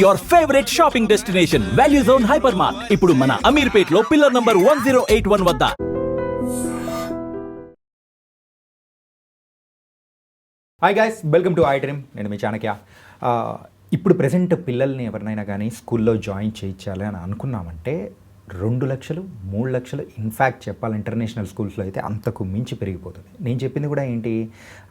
your favorite shopping destination, Value Zone Hypermart. ఇప్పుడు మన అమీర్పేట్లో pillar number 1081 వద్ద. Hi guys, welcome to I dream. నేను మీ చాణక్య. ఇప్పుడు ప్రెసెంట్ పిల్లల్ని ఎవరినైనా కానీ స్కూల్లో జాయిన్ చేయించాలి అని అనుకున్నామంటే 2 లక్షలు 3 లక్షలు, ఇన్ఫ్యాక్ట్ చెప్పాలి ఇంటర్నేషనల్ స్కూల్స్లో అయితే అంతకు మించి పెరిగిపోతుంది. నేను చెప్పింది కూడా ఏంటి,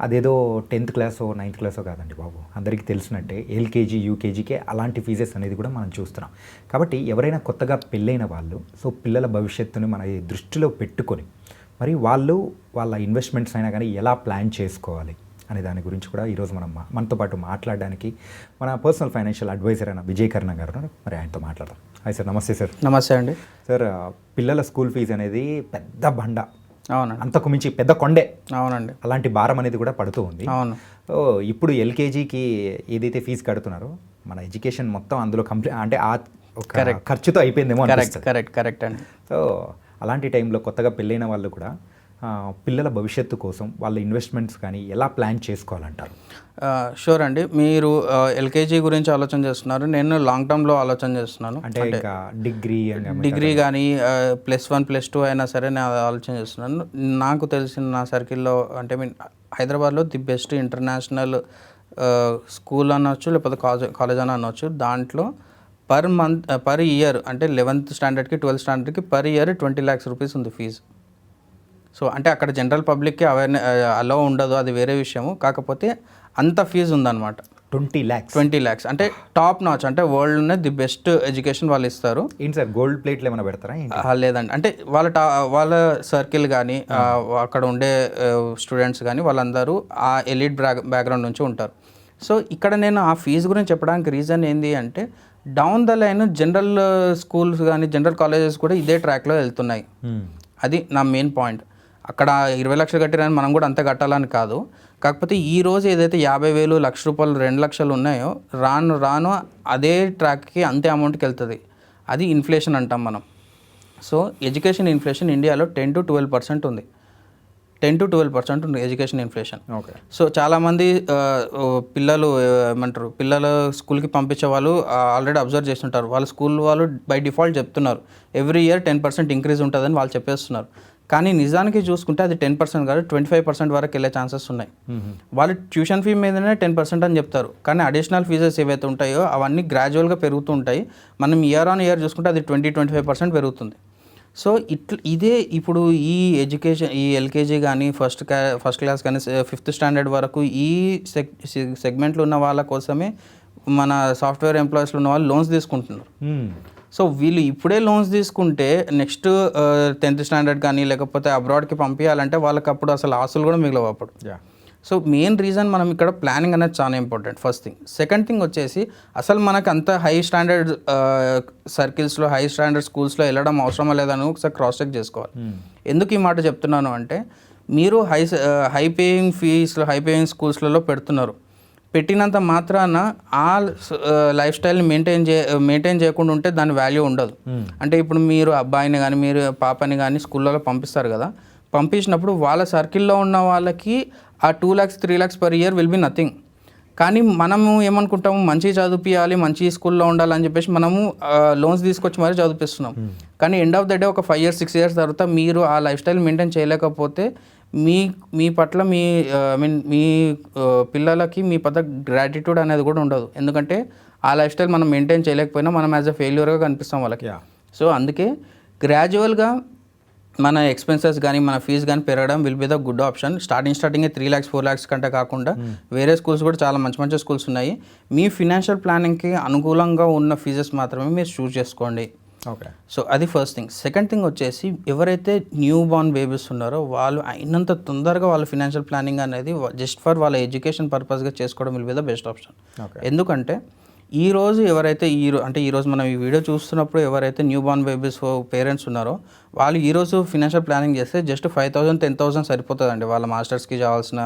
అదేదో 10th క్లాసో 9th క్లాసో కాదండి బాబు. అందరికీ తెలిసినట్టే ఎల్కేజీ యూకేజీకే అలాంటి ఫీజెస్ అనేది కూడా మనం చూస్తున్నాం. కాబట్టి ఎవరైనా కొత్తగా పెళ్ళైన వాళ్ళు, సో పిల్లల భవిష్యత్తుని మన దృష్టిలో పెట్టుకొని మరి వాళ్ళు వాళ్ళ ఇన్వెస్ట్మెంట్స్ అయినా కానీ ఎలా ప్లాన్ చేసుకోవాలి అనే దాని గురించి కూడా ఈరోజు మనతో పాటు మాట్లాడడానికి మన పర్సనల్ ఫైనాన్షియల్ అడ్వైజర్ అయిన విజయ్ కర్ణ గారు, మరి ఆయనతో మాట్లాడదాం. Hi sir. నమస్తే సార్. నమస్తే అండి. సార్, పిల్లల స్కూల్ ఫీజు అనేది పెద్ద బండ, అవునండి, అంతకు మించి పెద్ద కొండే. అవునండి, అలాంటి భారం అనేది కూడా పడుతూ ఉంది. అవును. ఇప్పుడు ఎల్కేజీకి ఏదైతే ఫీజు కడుతున్నారో మన ఎడ్యుకేషన్ మొత్తం అందులో అంటే ఆ ఖర్చుతో అయిపోయిందేమో. కరెక్ట్ అండి. సో అలాంటి టైంలో కొత్తగా పెళ్ళైన వాళ్ళు కూడా పిల్లల భవిష్యత్తు కోసం వాళ్ళ ఇన్వెస్ట్మెంట్స్ కానీ ఎలా ప్లాన్ చేసుకోవాలంటారు? షూర్ అండి. మీరు ఎల్కేజీ గురించి ఆలోచన చేస్తున్నారు, నేను లాంగ్ టర్మ్లో ఆలోచన చేస్తున్నాను. అంటే ఇంకా డిగ్రీ కానీ +1 +2 అయినా సరే నేను ఆలోచన చేస్తున్నాను. నాకు తెలిసిన నా సర్కిల్లో అంటే హైదరాబాద్లో ది బెస్ట్ ఇంటర్నేషనల్ స్కూల్ అనొచ్చు, లేకపోతే కాలేజ్ అని అనొచ్చు. దాంట్లో పర్ ఇయర్ అంటే 11th స్టాండర్డ్కి 12th స్టాండర్డ్కి పర్ ఇయర్ 20 lakhs రూపీస్ ఉంది ఫీజు. సో అంటే అక్కడ జనరల్ పబ్లిక్కి అలో ఉండదు, అది వేరే విషయము. కాకపోతే అంత ఫీజు ఉందన్నమాట. 20 lakhs అంటే టాప్ నాచ్, అంటే వరల్డ్లోనే ది బెస్ట్ ఎడ్యుకేషన్ వాళ్ళు ఇస్తారు. ఏంటి సార్, గోల్డ్ ప్లేట్లు ఏమైనా పెడతారా? లేదండి, అంటే వాళ్ళ సర్కిల్ కానీ అక్కడ ఉండే స్టూడెంట్స్ కానీ వాళ్ళందరూ ఆ ఎలిట్ బ్యాక్గ్రౌండ్ నుంచి ఉంటారు. సో ఇక్కడ నేను ఆ ఫీజు గురించి చెప్పడానికి రీజన్ ఏంటి అంటే, down the line general schools కానీ జనరల్ కాలేజెస్ కూడా ఇదే ట్రాక్లో వెళ్తున్నాయి. అది నా మెయిన్ పాయింట్. అక్కడ 20 లక్షలు కట్టిరని మనం కూడా అంతే కట్టాలని కాదు. కాకపోతే ఈ రోజు ఏదైతే 50,000, ₹1,00,000, 2 లక్షలు ఉన్నాయో రాను రాను అదే ట్రాక్కి అంతే అమౌంట్కి వెళ్తుంది. అది ఇన్ఫ్లేషన్ అంటాం మనం. సో ఎడ్యుకేషన్ ఇన్ఫ్లేషన్ ఇండియాలో 10 to 12% ఉంది. 10 to 12% ఉంది ఎడ్యుకేషన్ ఇన్ఫ్లేషన్. ఓకే. సో చాలామంది పిల్లలు స్కూల్కి పంపించే వాళ్ళు ఆల్రెడీ అబ్జర్వ్ చేస్తుంటారు. వాళ్ళ స్కూల్ వాళ్ళు బై డిఫాల్ట్ చెప్తున్నారు ఎవ్రీ ఇయర్ 10% ఇంక్రీజ్ ఉంటుందని వాళ్ళు చెప్పేస్తున్నారు. కానీ నిజానికి చూసుకుంటే అది 10% కాదు, 25% వరకు వెళ్ళే ఛాన్సెస్ ఉన్నాయి. వాళ్ళు ట్యూషన్ ఫీ మీదనే 10% అని చెప్తారు, కానీ అడిషనల్ ఫీజెస్ ఏవైతే ఉంటాయో అవన్నీ గ్రాడ్యువల్గా పెరుగుతూ ఉంటాయి. మనం ఇయర్ ఆన్ ఇయర్ చూసుకుంటే అది 20-25% పెరుగుతుంది. సో ఇదే ఇప్పుడు ఈ ఎడ్యుకేషన్, ఈ ఎల్కేజీ కానీ ఫస్ట్ క్లాస్ కానీ 5th స్టాండర్డ్ వరకు ఈ సెగ్మెంట్లో ఉన్న వాళ్ళ కోసమే మన సాఫ్ట్వేర్ ఎంప్లాయీస్లో ఉన్న వాళ్ళు లోన్స్ తీసుకుంటున్నారు. సో వీళ్ళు ఇప్పుడే లోన్స్ తీసుకుంటే నెక్స్ట్ 10th స్టాండర్డ్ కానీ లేకపోతే అబ్రాడ్కి పంపించాలంటే వాళ్ళకి అప్పుడు అసలు ఆస్తులు కూడా మిగలవు అప్పుడు. సో మెయిన్ రీజన్ మనం ఇక్కడ ప్లానింగ్ అనేది చాలా important, first thing. Second thing వచ్చేసి అసలు మనకు అంత హై స్టాండర్డ్ సర్కిల్స్లో హై స్టాండర్డ్ స్కూల్స్లో వెళ్ళడం అవసరమా లేదని ఒకసారి క్రాస్ చెక్ చేసుకోవాలి. ఎందుకు ఈ మాట చెప్తున్నాను అంటే, మీరు హై పేయింగ్ స్కూల్స్లలో పెడుతున్నారు. పెట్టినంత మాత్రాన ఆ లైఫ్ స్టైల్ని మెయింటైన్ చేయకుండా ఉంటే దాని వాల్యూ ఉండదు. అంటే ఇప్పుడు మీరు అబ్బాయిని కానీ మీరు పాపని కానీ స్కూళ్ళలో పంపిస్తారు కదా, పంపించినప్పుడు వాళ్ళ సర్కిల్లో ఉన్న వాళ్ళకి ఆ 2 lakhs 3 lakhs per year will be nothing. కానీ మనము ఏమనుకుంటాము, మంచి చదివించాలి, మంచి స్కూల్లో ఉండాలని చెప్పేసి మనము లోన్స్ తీసుకొచ్చి మరీ చదివిస్తున్నాం. కానీ ఎండ్ ఆఫ్ ద డే ఒక 5 years 6 years తర్వాత మీరు ఆ లైఫ్ స్టైల్ మెయింటైన్ చేయలేకపోతే మీ పట్ల మీ పిల్లలకి మీ పట్ల గ్రాటిట్యూడ్ అనేది కూడా ఉండదు. ఎందుకంటే ఆ లైఫ్ స్టైల్ మనం మెయింటైన్ చేయలేకపోయినా మనం యాజ్ అ ఫెయిల్యూర్గా కనిపిస్తాం వాళ్ళకి. సో అందుకే గ్రాడ్యువల్గా మన ఎక్స్పెన్సెస్ కానీ మన ఫీజు కానీ పెరగడం will be the good option. స్టార్టింగే 3 lakhs 4 lakhs కంటే కాకుండా వేరే స్కూల్స్ కూడా చాలా మంచి స్కూల్స్ ఉన్నాయి. మీ ఫినాన్షియల్ ప్లానింగ్కి అనుకూలంగా ఉన్న ఫీజెస్ మాత్రమే మీరు చూస్ చేసుకోండి. ఓకే. సో అది ఫస్ట్ థింగ్. సెకండ్ థింగ్ వచ్చేసి, ఎవరైతే న్యూ బార్న్ బేబీస్ ఉన్నారో వాళ్ళు అయినంత తొందరగా వాళ్ళ ఫినాన్షియల్ ప్లానింగ్ అనేది జస్ట్ ఫర్ వాళ్ళ ఎడ్యుకేషన్ పర్పస్గా చేసుకోవడం will be the best option. ఎందుకంటే ఈరోజు ఈరోజు మనం ఈ వీడియో చూస్తున్నప్పుడు ఎవరైతే న్యూ బార్న్ బేబీస్ పేరెంట్స్ ఉన్నారో వాళ్ళు ఈరోజు ఫినాన్షియల్ ప్లానింగ్ చేస్తే జస్ట్ 5,000 10,000 సరిపోతుందండి. వాళ్ళ మాస్టర్స్కి కావాల్సిన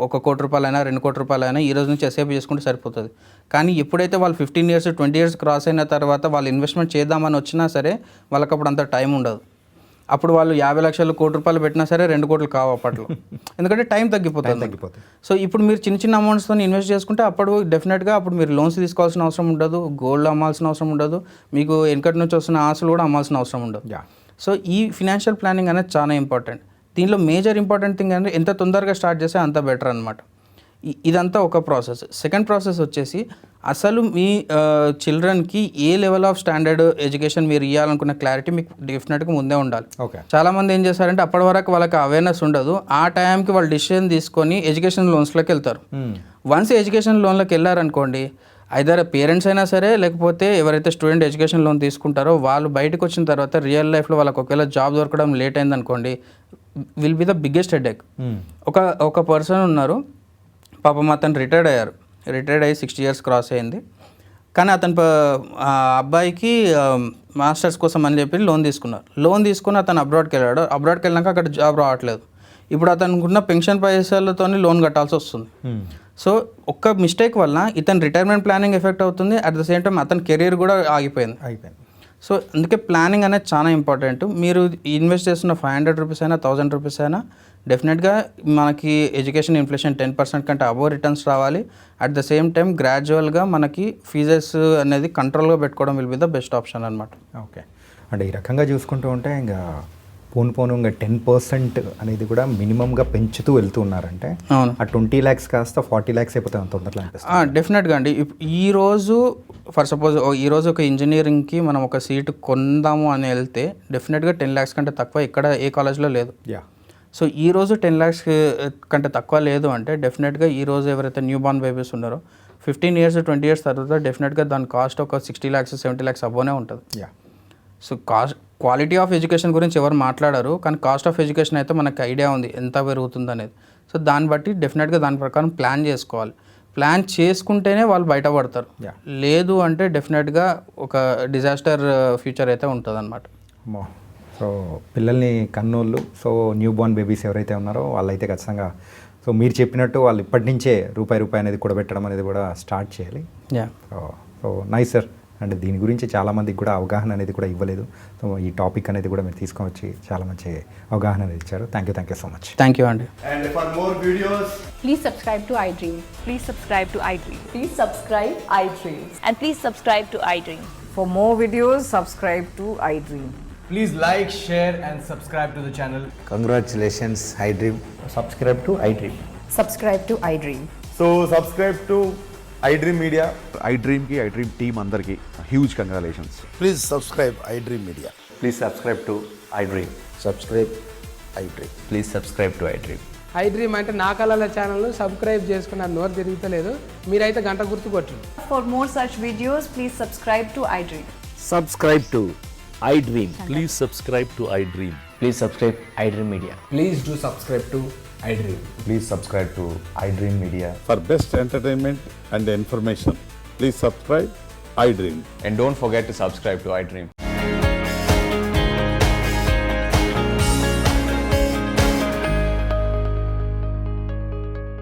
₹1 కోటి అయినా ₹2 కోట్ల అయినా ఈ రోజు నుంచి ఎస్ఐపి చేసుకుంటే సరిపోతుంది. కానీ ఎప్పుడైతే వాళ్ళు 15 years 20 years క్రాస్ అయిన తర్వాత వాళ్ళు ఇన్వెస్ట్మెంట్ చేద్దామని వచ్చినా సరే వాళ్ళకి అప్పుడు అంత టైం ఉండదు. అప్పుడు వాళ్ళు 50 లక్షలు కోటి రూపాయలు పెట్టినా సరే 2 కోట్లు కావు అప్పట్లో, ఎందుకంటే టైం తగ్గిపోతుంది. సో ఇప్పుడు మీరు చిన్న చిన్న అమౌంట్స్తో ఇన్వెస్ట్ చేసుకుంటే అప్పుడు డెఫినెట్గా అప్పుడు మీరు లోన్స్ తీసుకోవాల్సిన అవసరం ఉండదు, గోల్డ్ అమ్మాల్సిన అవసరం ఉండదు, మీకు వెనకటి నుంచి వస్తున్న ఆశలు కూడా అమ్మాల్సిన అవసరం ఉండదు. సో ఈ ఫినాన్షియల్ ప్లానింగ్ అనేది చాలా ఇంపార్టెంట్. దీనిలో మేజర్ ఇంపార్టెంట్ థింగ్ అంటే ఎంత తొందరగా స్టార్ట్ చేస్తే అంత బెటర్ అనమాట. ఇదంతా ఒక ప్రాసెస్. సెకండ్ ప్రాసెస్ వచ్చేసి అసలు మీ చిల్డ్రన్కి ఏ లెవెల్ ఆఫ్ స్టాండర్డ్ ఎడ్యుకేషన్ మీరు ఇవ్వాలనుకున్న క్లారిటీ మీకు డెఫినెట్గా ముందే ఉండాలి. చాలామంది ఏం చేస్తారంటే అప్పటి వరకు వాళ్ళకి అవేర్నెస్ ఉండదు, ఆ టైంకి వాళ్ళు డిసిషన్ తీసుకొని ఎడ్యుకేషన్ లోన్స్లోకి వెళ్తారు. వన్స్ ఎడ్యుకేషన్ లోన్లోకి వెళ్ళారనుకోండి, ఐదర్ పేరెంట్స్ అయినా సరే లేకపోతే ఎవరైతే స్టూడెంట్ ఎడ్యుకేషన్ లోన్ తీసుకుంటారో వాళ్ళు బయటకు వచ్చిన తర్వాత రియల్ లైఫ్లో వాళ్ళకి ఒకవేళ జాబ్ దొరకడం లేట్ అయిందనుకోండి, will be the biggest headache. ఒక పర్సన్ ఉన్నారు, పాపం అతను రిటైర్డ్ అయ్యి 60 years క్రాస్ అయింది. కానీ అతను అబ్బాయికి మాస్టర్స్ కోసం అని చెప్పి లోన్ తీసుకుని అతను అబ్రాడ్కి వెళ్ళాక అక్కడ జాబ్ రావట్లేదు. ఇప్పుడు అతనుకున్న పెన్షన్ పైసలతో లోన్ కట్టాల్సి వస్తుంది. సో ఒక్క మిస్టేక్ వల్ల ఇతను రిటైర్మెంట్ ప్లానింగ్ ఎఫెక్ట్ అవుతుంది, అట్ ద సేమ్ టైం అతని కెరీర్ కూడా ఆగిపోయింది. సో అందుకే ప్లానింగ్ అనేది చాలా ఇంపార్టెంట్. మీరు ఇన్వెస్ట్ చేస్తున్న 500 రూపీస్ అయినా 1000 రూపీస్ అయినా డెఫినెట్గా మనకి ఎడ్యుకేషన్ ఇన్ఫ్లేషన్ 10% కంటే అబోవ్ రిటర్న్స్ రావాలి. అట్ ద సేమ్ టైం గ్రాడ్యువల్గా మనకి ఫీజెస్ అనేది కంట్రోల్గా పెట్టుకోవడం will be the best option అనమాట. ఓకే, అంటే ఈ రకంగా చూసుకుంటూ ఉంటే ఇంకా పోను ఇంకా 10% అనేది కూడా మినిమంగా పెంచుతూ వెళ్తూ ఉన్నారంటే ఆ 20 lakhs కాస్త 40 lakhs అయిపోతే అంత తొందరలో అనిపిస్తుంది. డెఫినెట్గా అండి. ఈరోజు ఫర్ సపోజ్ ఈరోజు ఒక ఇంజనీరింగ్కి మనం ఒక సీటు కొందాము అని వెళ్తే డెఫినెట్గా 10 lakhs కంటే తక్కువ ఇక్కడ ఏ కాలేజ్లో లేదు. సో ఈరోజు 10 lakhs కంటే తక్కువ లేదు అంటే డెఫినెట్గా ఈరోజు ఎవరైతే న్యూ బార్న్ బేబీస్ ఉన్నారో 15 years 20 years తర్వాత డెఫినెట్గా దాని కాస్ట్ ఒక 60 lakhs 70 lakhs అబోనే ఉంటుంది. సో క్వాలిటీ ఆఫ్ ఎడ్యుకేషన్ గురించి ఎవరు మాట్లాడారు, కానీ కాస్ట్ ఆఫ్ ఎడ్యుకేషన్ అయితే మనకు ఐడియా ఉంది ఎంత పెరుగుతుంది అనేది. సో దాన్ని బట్టి డెఫినెట్గా దాని ప్రకారం ప్లాన్ చేసుకోవాలి. ప్లాన్ చేసుకుంటేనే వాళ్ళు బయటపడతారు, లేదు అంటే డెఫినెట్గా ఒక డిజాస్టర్ ఫ్యూచర్ అయితే ఉంటుంది అనమాట. సో పిల్లల్ని కన్నోళ్ళు, సో న్యూ బార్న్ బేబీస్ ఎవరైతే ఉన్నారో వాళ్ళైతే ఖచ్చితంగా సో మీరు చెప్పినట్టు వాళ్ళు ఇప్పటి నుంచే రూపాయి అనేది కూడబెట్టడం అనేది కూడా స్టార్ట్ చేయాలి. So nice sir. అండ్ దీని గురించి చాలామందికి కూడా అవగాహన అనేది కూడా ఇవ్వలేదు. సో ఈ టాపిక్ అనేది కూడా మీరు తీసుకొని వచ్చి చాలా మంచి అవగాహన అనేది ఇచ్చారు. Thank you so much. Thank you అండి. And for more videos, please subscribe to iDream. Please subscribe to iDream. Please subscribe iDream. And please subscribe to iDream. For more videos, subscribe to iDream. please like, share and subscribe to the channel. Congratulations, iDream. Subscribe to iDream. Subscribe to iDream. So subscribe to iDream Media. iDream team andarki huge congratulations. Please subscribe iDream Media. Please subscribe to iDream. Subscribe iDream. Please subscribe to iDream. iDream అంటే నా కళల ఛానల్ను subscribe చేసుకున్న నోరు తిరుగుతలేదు, మీరైతే గంట గుర్తు కొట్టండి. For more such videos, please subscribe to iDream. Subscribe to iDream. Please subscribe to iDream. Please subscribe iDream Media. Please do subscribe to iDream. Please subscribe to iDream Media. For best entertainment and information, please subscribe iDream. And don't forget to subscribe to iDream.